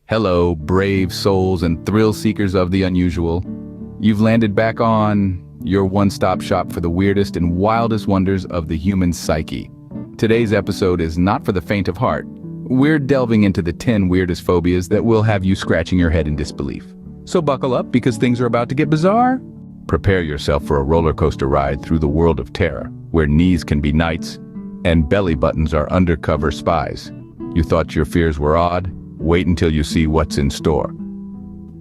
Hello, brave souls and thrill seekers of the unusual. You've landed back on your one-stop shop for the weirdest and wildest wonders of the human psyche. Today's episode is not for the faint of heart. We're delving into the 10 weirdest phobias that will have you scratching your head in disbelief. So buckle up because things are about to get bizarre. Prepare yourself for a roller coaster ride through the world of terror, where knees can be knights and belly buttons are undercover spies. You thought your fears were odd? Wait until you see what's in store.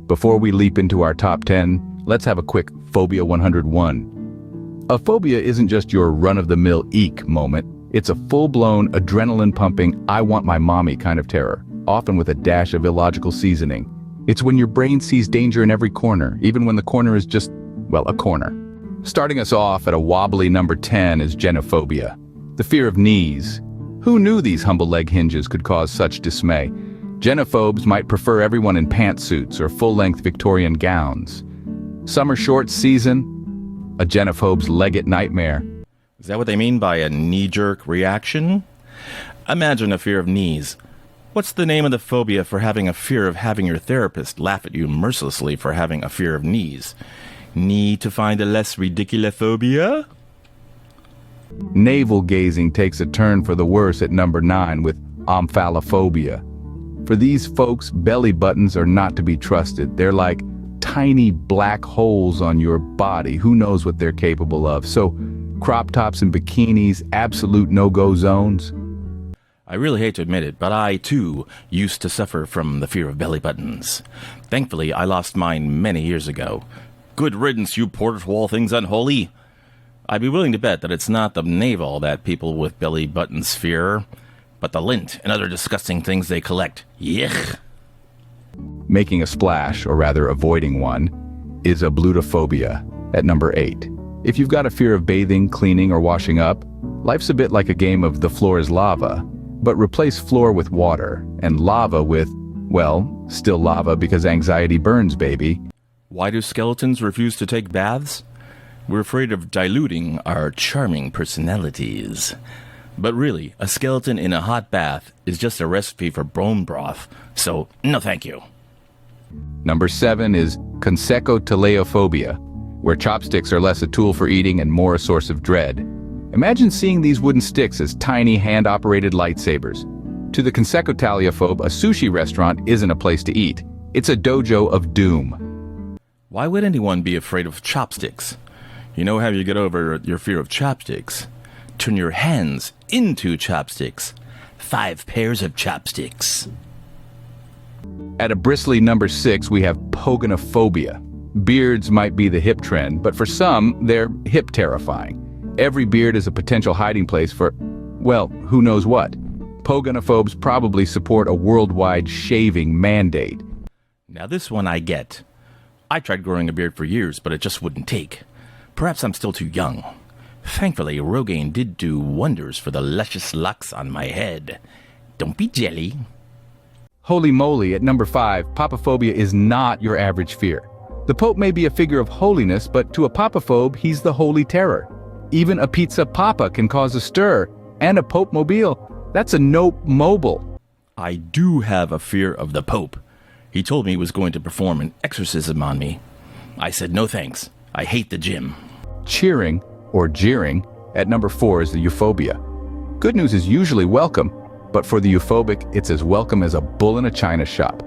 Before we leap into our top 10, let's have a quick Phobia 101. A phobia isn't just your run-of-the-mill eek moment. It's a full-blown, adrenaline-pumping, I want my mommy kind of terror, often with a dash of illogical seasoning. It's when your brain sees danger in every corner, even when the corner is just, well, a corner. Starting us off at a wobbly number 10 is genophobia, the fear of knees. Who knew these humble leg hinges could cause such dismay? Genophobes might prefer everyone in pantsuits or full-length Victorian gowns. Summer shorts season, a genophobe's legate nightmare. Is that what they mean by a knee-jerk reaction? Imagine a fear of knees. What's the name of the phobia for having a fear of having your therapist laugh at you mercilessly for having a fear of knees? Need to find a less ridiculous phobia? Navel gazing takes a turn for the worse at number 9 with omphalophobia. For these folks, belly buttons are not to be trusted. They're like tiny black holes on your body. Who knows what they're capable of? So, crop tops and bikinis, absolute no-go zones. I really hate to admit it, but I, too, used to suffer from the fear of belly buttons. Thankfully, I lost mine many years ago. Good riddance, you portal things unholy. I'd be willing to bet that it's not the navel that people with belly buttons fear, but the lint and other disgusting things they collect. Yuck. Making a splash, or rather avoiding one, is ablutophobia at number 8. If you've got a fear of bathing, cleaning, or washing up, life's a bit like a game of the floor is lava, but replace floor with water and lava with, well, still lava because anxiety burns, baby. Why do skeletons refuse to take baths? We're afraid of diluting our charming personalities. But really, a skeleton in a hot bath is just a recipe for bone broth, so no thank you. Number 7 is consecotileophobia, where chopsticks are less a tool for eating and more a source of dread. Imagine seeing these wooden sticks as tiny hand-operated lightsabers. To the consecotileophobe, a sushi restaurant isn't a place to eat. It's a dojo of doom. Why would anyone be afraid of chopsticks? You know how you get over your fear of chopsticks? Turn your hands into chopsticks. 5 pairs of chopsticks. At a bristly number 6, we have pogonophobia. Beards might be the hip trend, but for some, they're hip terrifying. Every beard is a potential hiding place for, well, who knows what. Pogonophobes probably support a worldwide shaving mandate. Now this one I get. I tried growing a beard for years, but it just wouldn't take. Perhaps I'm still too young. Thankfully, Rogaine did do wonders for the luscious locks on my head. Don't be jelly. Holy moly, at number 5, papaphobia is not your average fear. The Pope may be a figure of holiness, but to a papaphobe, he's the holy terror. Even a pizza papa can cause a stir, and a Pope mobile. That's a nope mobile. I do have a fear of the Pope. He told me he was going to perform an exorcism on me. I said no thanks. I hate the gym. Cheering, or jeering, at number 4 is the euphobia. Good news is usually welcome, but for the euphobic, it's as welcome as a bull in a china shop.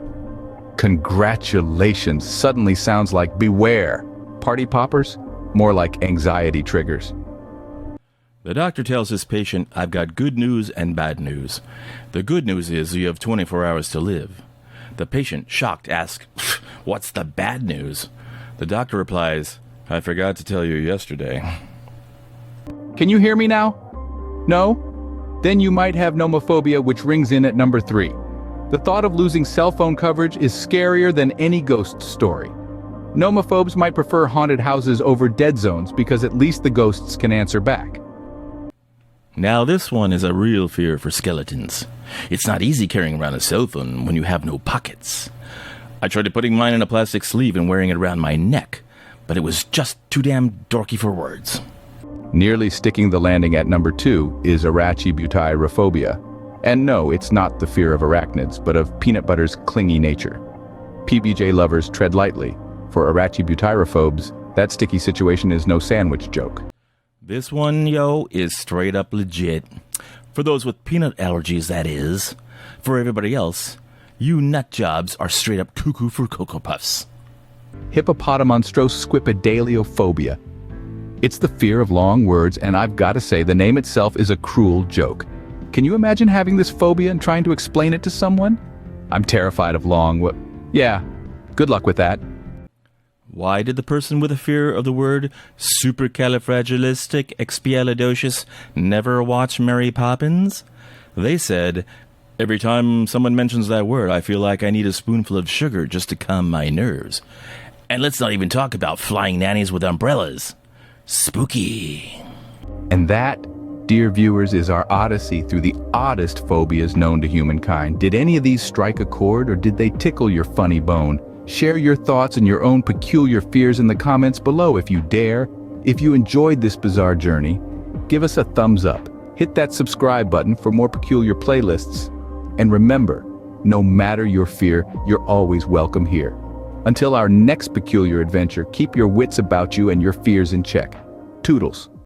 Congratulations suddenly sounds like beware. Party poppers? More like anxiety triggers. The doctor tells his patient, I've got good news and bad news. The good news is you have 24 hours to live. The patient, shocked, asks, what's the bad news? The doctor replies, I forgot to tell you yesterday. Can you hear me now? No? Then you might have nomophobia, which rings in at number 3. The thought of losing cell phone coverage is scarier than any ghost story. Nomophobes might prefer haunted houses over dead zones because at least the ghosts can answer back. Now this one is a real fear for skeletons. It's not easy carrying around a cell phone when you have no pockets. I tried putting mine in a plastic sleeve and wearing it around my neck, but it was just too damn dorky for words. Nearly sticking the landing at number 2 is arachibutairophobia. And no, it's not the fear of arachnids, but of peanut butter's clingy nature. PBJ lovers tread lightly. For arachibutyrophobes, that sticky situation is no sandwich joke. This one, yo, is straight up legit. For those with peanut allergies, that is. For everybody else, you nut jobs are straight up cuckoo for Cocoa Puffs. Hippopotamonstrosquipedaliophobia. It's the fear of long words, and I've got to say, the name itself is a cruel joke. Can you imagine having this phobia and trying to explain it to someone? I'm terrified of yeah, good luck with that. Why did the person with a fear of the word supercalifragilisticexpialidocious never watch Mary Poppins? They said, every time someone mentions that word, I feel like I need a spoonful of sugar just to calm my nerves. And let's not even talk about flying nannies with umbrellas. Spooky. And that, dear viewers, is our odyssey through the oddest phobias known to humankind. Did any of these strike a chord, or did they tickle your funny bone? Share your thoughts and your own peculiar fears in the comments below if you dare. If you enjoyed this bizarre journey, give us a thumbs up. Hit that subscribe button for more peculiar playlists. And remember, no matter your fear, you're always welcome here. Until our next peculiar adventure, keep your wits about you and your fears in check. Toodles.